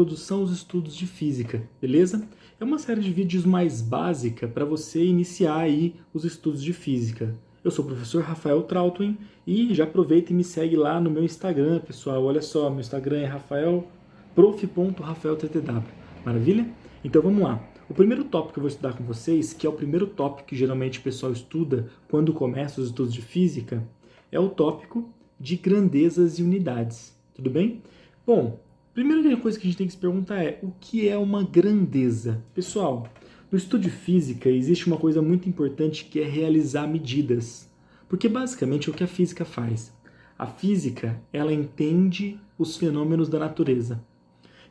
Introdução aos Estudos de Física, beleza? É uma série de vídeos mais básica para você iniciar aí os estudos de física. Eu sou o professor Rafael Trautmann e já aproveita e me segue lá no meu Instagram, pessoal. Olha só, meu Instagram é prof.rafaelttw. Maravilha? Então vamos lá. O primeiro tópico que eu vou estudar com vocês, que é o primeiro tópico que geralmente o pessoal estuda quando começa os estudos de física, é o tópico de grandezas e unidades. Tudo bem? Bom, a primeira coisa que a gente tem que se perguntar é o que é uma grandeza? Pessoal, no estudo de física existe uma coisa muito importante que é realizar medidas. Porque basicamente é o que a física faz. A física, ela entende os fenômenos da natureza.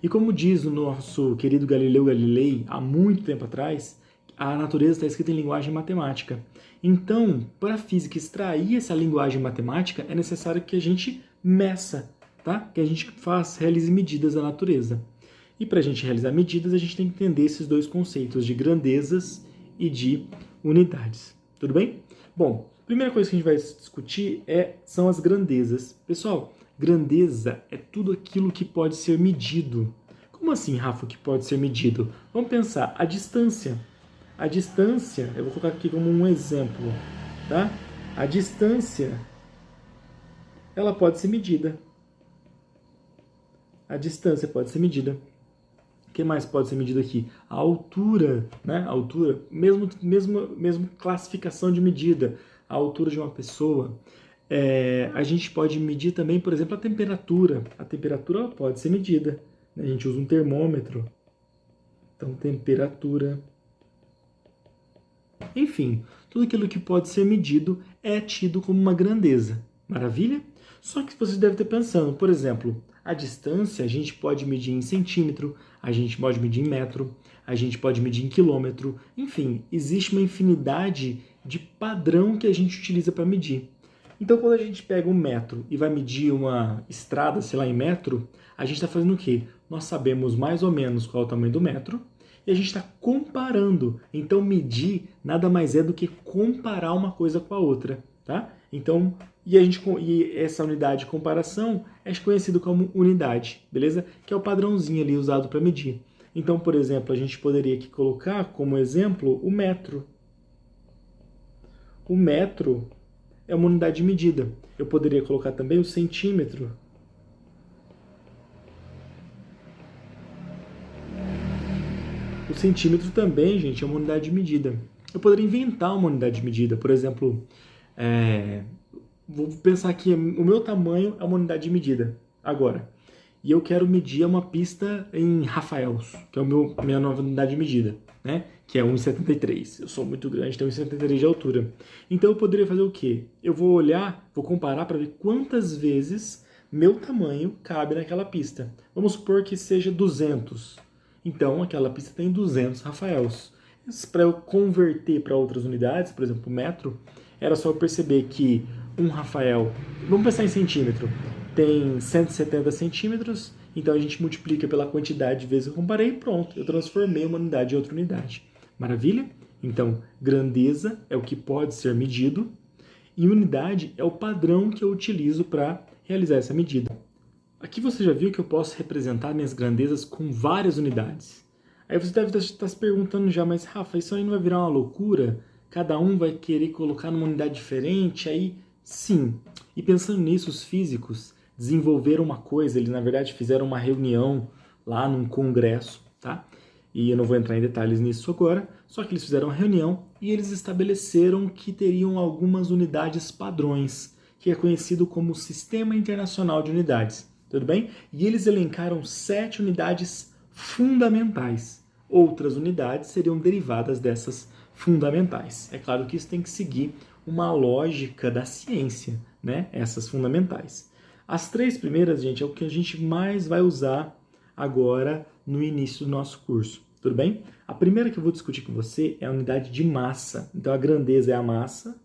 E como diz o nosso querido Galileu Galilei, há muito tempo atrás, a natureza está escrita em linguagem matemática. Então, para a física extrair essa linguagem matemática, é necessário que a gente meça, tá? Que a gente realize medidas da natureza. E para a gente realizar medidas, a gente tem que entender esses dois conceitos de grandezas e de unidades. Tudo bem? Bom, a primeira coisa que a gente vai discutir são as grandezas. Pessoal, grandeza é tudo aquilo que pode ser medido. Como assim, Rafa, que pode ser medido? Vamos pensar, a distância. A distância, eu vou colocar aqui como um exemplo, tá? A distância, ela pode ser medida. A distância pode ser medida. O que mais pode ser medido aqui? A altura, né? A altura, mesmo classificação de medida. A altura de uma pessoa. A gente pode medir também, por exemplo, a temperatura. A temperatura pode ser medida. A gente usa um termômetro. Então, temperatura. Enfim, tudo aquilo que pode ser medido é tido como uma grandeza. Maravilha? Só que você deve estar pensando, por exemplo, a distância a gente pode medir em centímetro, a gente pode medir em metro, a gente pode medir em quilômetro. Enfim, existe uma infinidade de padrão que a gente utiliza para medir. Então, quando a gente pega um metro e vai medir uma estrada, sei lá, em metro, a gente está fazendo o quê? Nós sabemos mais ou menos qual é o tamanho do metro e a gente está comparando. Então, medir nada mais é do que comparar uma coisa com a outra, tá? Então, e essa unidade de comparação é conhecida como unidade, beleza? Que é o padrãozinho ali usado para medir. Então, por exemplo, a gente poderia aqui colocar como exemplo o metro. O metro é uma unidade de medida. Eu poderia colocar também o centímetro. O centímetro também, gente, é uma unidade de medida. Eu poderia inventar uma unidade de medida. Por exemplo, vou pensar que o meu tamanho é uma unidade de medida agora. E eu quero medir uma pista em Rafaels, que é a minha nova unidade de medida, né? Que é 1,73. Eu sou muito grande, tenho 1,73 de altura. Então eu poderia fazer o quê? Eu vou olhar, vou comparar para ver quantas vezes meu tamanho cabe naquela pista. Vamos supor que seja 200. Então aquela pista tem 200 Rafaels. Para eu converter para outras unidades, por exemplo, metro, era só eu perceber que um Rafael, vamos pensar em centímetro, tem 170 centímetros, então a gente multiplica pela quantidade de vezes que eu comparei e pronto, eu transformei uma unidade em outra unidade. Maravilha? Então, grandeza é o que pode ser medido e unidade é o padrão que eu utilizo para realizar essa medida. Aqui você já viu que eu posso representar minhas grandezas com várias unidades. Aí você deve estar se perguntando já, mas Rafa, isso aí não vai virar uma loucura? Cada um vai querer colocar numa unidade diferente? Aí, sim. E pensando nisso, os físicos desenvolveram uma coisa, eles na verdade fizeram uma reunião lá num congresso, tá? E eu não vou entrar em detalhes nisso agora, só que eles fizeram uma reunião e eles estabeleceram que teriam algumas unidades padrões, que é conhecido como Sistema Internacional de Unidades, tudo bem? E eles elencaram 7 unidades fundamentais. Outras unidades seriam derivadas dessas fundamentais. É claro que isso tem que seguir uma lógica da ciência, né? Essas fundamentais. As 3 primeiras, gente, é o que a gente mais vai usar agora no início do nosso curso, tudo bem? A primeira que eu vou discutir com você é a unidade de massa. Então, a grandeza é a massa.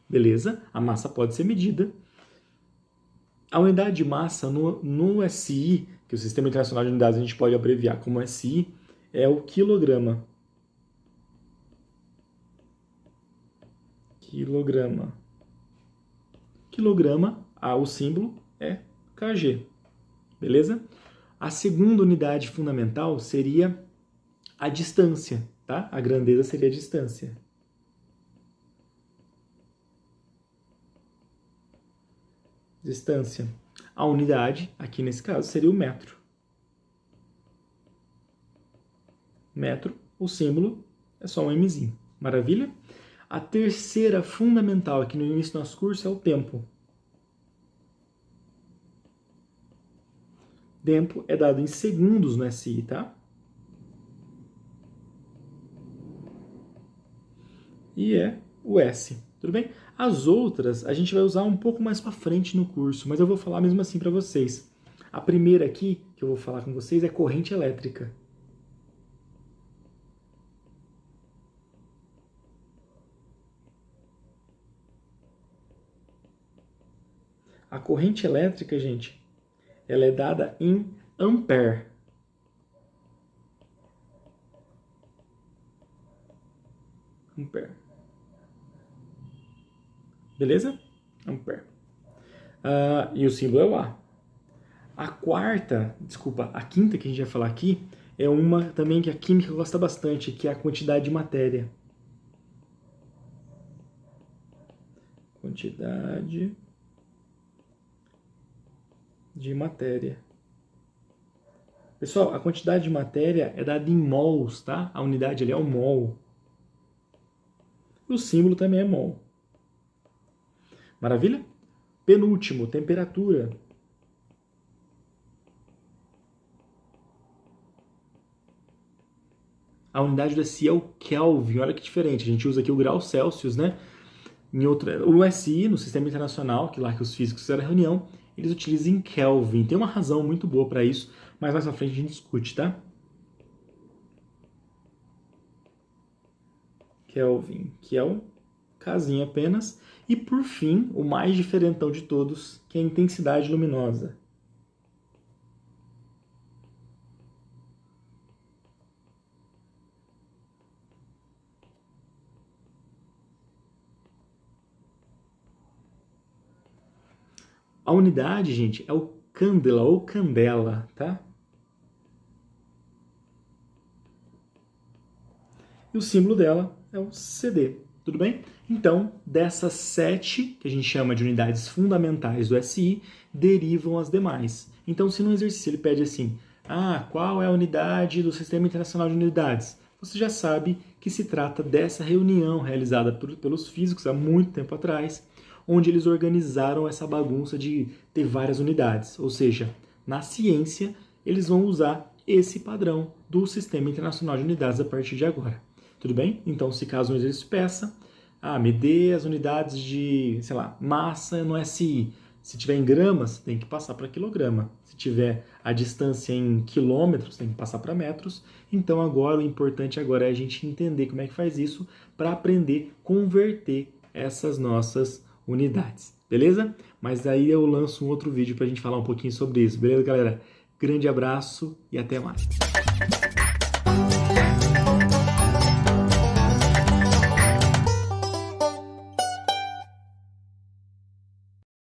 Beleza? A massa pode ser medida. A unidade de massa no SI, que é o Sistema Internacional de Unidades a gente pode abreviar como SI, é o quilograma. Quilograma, o símbolo é kg. beleza? A segunda unidade fundamental seria a distância, tá? A grandeza seria a distância. Distância. A unidade, aqui nesse caso, seria o metro. Metro, o símbolo é só um Mzinho. Maravilha? A terceira fundamental aqui no início do nosso curso é o tempo. Tempo é dado em segundos no SI, tá? E é o S, tudo bem? As outras a gente vai usar um pouco mais para frente no curso, mas eu vou falar mesmo assim para vocês. A primeira aqui que eu vou falar com vocês é corrente elétrica. A corrente elétrica, gente, ela é dada em ampere. Ampere. Beleza? Ampere. E o símbolo é o A. A quinta que a gente vai falar aqui é uma também que a química gosta bastante, que é a quantidade de matéria. Quantidade de matéria. Pessoal, a quantidade de matéria é dada em mols, tá? A unidade ali é o mol. E o símbolo também é mol. Maravilha? Penúltimo, temperatura. A unidade do SI é o Kelvin. Olha que diferente. A gente usa aqui o grau Celsius, né? O SI, no Sistema Internacional, que lá que os físicos fizeram a reunião, eles utilizam em Kelvin. Tem uma razão muito boa para isso, mas mais pra frente a gente discute, tá? Kelvin, que é o casinho apenas. E por fim, o mais diferentão de todos, que é a intensidade luminosa. A unidade, gente, é o candela ou candela, tá? E o símbolo dela é o CD, tudo bem? Então, dessas 7, que a gente chama de unidades fundamentais do SI, derivam as demais. Então, se no exercício ele pede assim, qual é a unidade do Sistema Internacional de Unidades? Você já sabe que se trata dessa reunião realizada pelos físicos há muito tempo atrás, onde eles organizaram essa bagunça de ter várias unidades. Ou seja, na ciência, eles vão usar esse padrão do Sistema Internacional de Unidades a partir de agora. Tudo bem? Então, se caso um exercício peça, me dê as unidades de, sei lá, massa no SI. Se tiver em gramas, tem que passar para quilograma. Se tiver a distância em quilômetros, tem que passar para metros. Então, agora, o importante agora é a gente entender como é que faz isso para aprender a converter essas nossas unidades, beleza? Mas aí eu lanço um outro vídeo para a gente falar um pouquinho sobre isso, beleza, galera? Grande abraço e até mais!